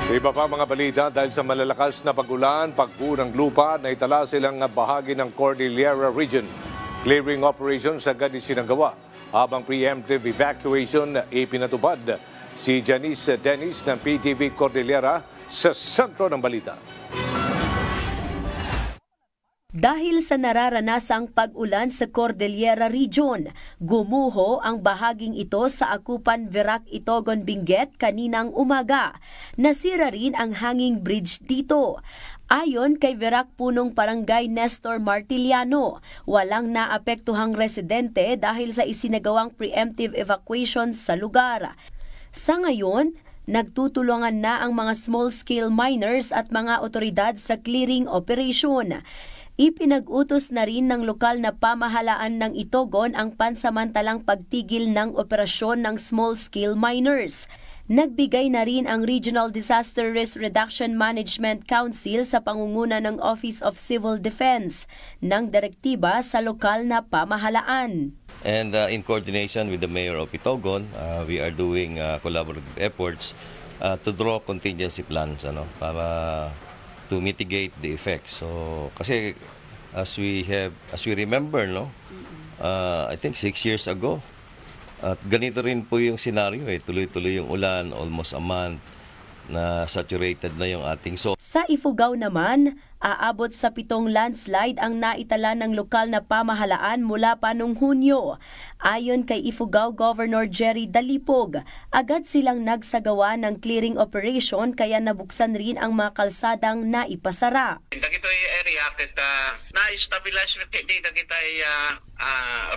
Sa iba pa mga balita, dahil sa malalakas na pag-ulan, pagbuo ng lupa, naitala silang bahagi ng Cordillera Region. Clearing operations agad isinagawa habang preemptive evacuation ipinatupad. Si Janice Dennis ng PTV Cordillera sa sentro ng balita. Dahil sa nararanasang pag-ulan sa Cordillera Region, gumuho ang bahaging ito sa Akupan, Verac, Itogon, Benguet kaninang umaga. Nasira rin ang hanging bridge dito. Ayon kay Verac Punong Barangay Nestor Martiliano, walang naapektuhang residente dahil sa isinagawang preemptive evacuation sa lugar. Sa ngayon, nagtutulungan na ang mga small-scale miners at mga otoridad sa clearing operation. Ipinag-utos na rin ng lokal na pamahalaan ng Itogon ang pansamantalang pagtigil ng operasyon ng small-scale miners. Nagbigay na rin ang Regional Disaster Risk Reduction Management Council sa pangunguna ng Office of Civil Defense ng direktiba sa lokal na pamahalaan. And in coordination with the Mayor of Itogon, we are doing collaborative efforts to draw contingency plans para to mitigate the effects. So kasi as we remember, I think 6 years ago, at ganito rin po yung scenario, tuloy-tuloy yung ulan, almost a month na saturated na yung ating Sa Ifugao naman, aabot sa 7 landslide ang naitala ng lokal na pamahalaan mula pa noong Hunyo. Ayon kay Ifugao Governor Jerry Dalipog, agad silang nagsagawa ng clearing operation kaya nabuksan rin ang mga kalsadang naipasara. Dagitoy area kita na-stabilize kita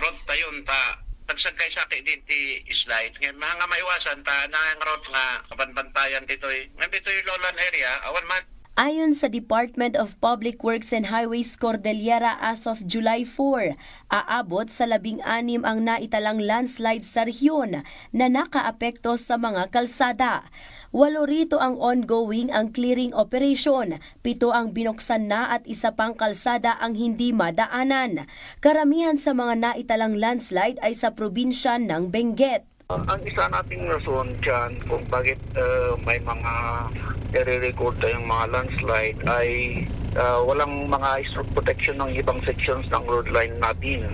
road tayon ta tagsagkay sa di slide. Mga maiwasan ta na ang road nga kabanbantayan ditoy. Ditoy lowland area awan man. Ayon sa Department of Public Works and Highways Cordillera as of July 4, aabot sa 16 ang naitalang landslide sa rehiyon na nakaapekto sa mga kalsada. 8 rito ang ongoing ang clearing operation, 7 ang binuksan na at 1 pang kalsada ang hindi madaanan. Karamihan sa mga naitalang landslide ay sa probinsya ng Benguet. Ang isa nating rason dyan kung bakit may mga i-record tayong mga landslide ay walang mga stroke protection ng ibang sections ng road line natin.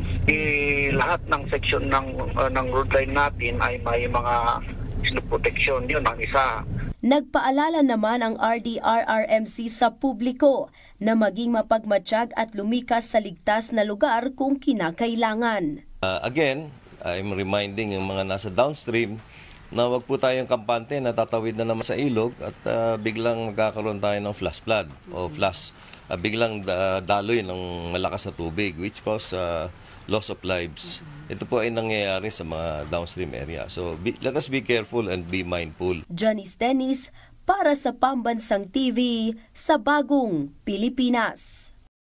Lahat ng section ng road line natin ay may mga stroke protection. Yun ang isa. Nagpaalala naman ang RDRRMC sa publiko na maging mapagmatsyag at lumikas sa ligtas na lugar kung kinakailangan. Again, I'm reminding yung mga nasa downstream na wag po tayong kampante na tatawid na naman sa ilog at biglang magkakaroon tayo ng flash flood o biglang daloy ng malakas na tubig which cause loss of lives. Ito po ay nangyayari sa mga downstream area. So let us be careful and be mindful. Janice Dennis para sa Pambansang TV sa Bagong Pilipinas.